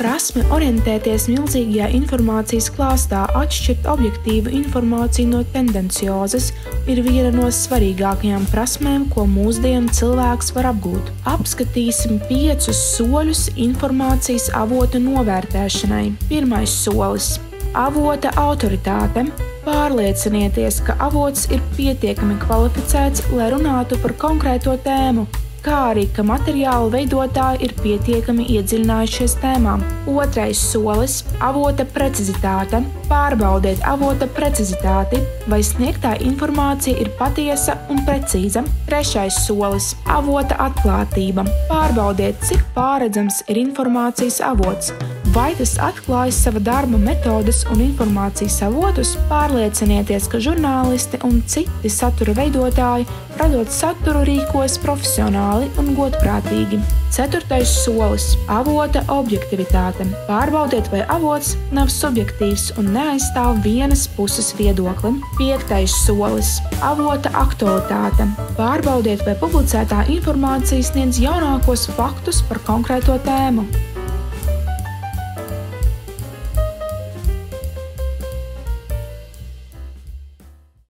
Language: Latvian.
Prasme orientēties milzīgajā informācijas klāstā, atšķirt objektīvu informāciju no tendenciozas, ir viena no svarīgākajām prasmēm, ko mūsdienu cilvēks var apgūt. Apskatīsim 5 soļus informācijas avota novērtēšanai. Pirmais solis – avota autoritāte. Pārliecinieties, ka avots ir pietiekami kvalificēts, lai runātu par konkrēto tēmu, kā arī, ka materiālu veidotāji ir pietiekami iedziļinājušies tēmā. Otrais solis – avota precizitāte. Pārbaudiet avota precizitāti, vai sniegtā informācija ir patiesa un precīza. Trešais solis – avota atklātība. Pārbaudiet, cik pārredzams ir informācijas avots. Vai tas atklājas sava darba metodes un informācijas avotus? Pārliecinieties, ka žurnālisti un citi satura veidotāji, radot saturu, rīkojas profesionāli un godprātīgi. Ceturtais solis – avota objektivitāte. Pārbaudiet, vai avots nav subjektīvs un neaizstāv vienas puses viedokli. Piektais solis – avota aktualitāte. Pārbaudiet, vai publicētā informācija sniedz jaunākos faktus par konkrēto tēmu.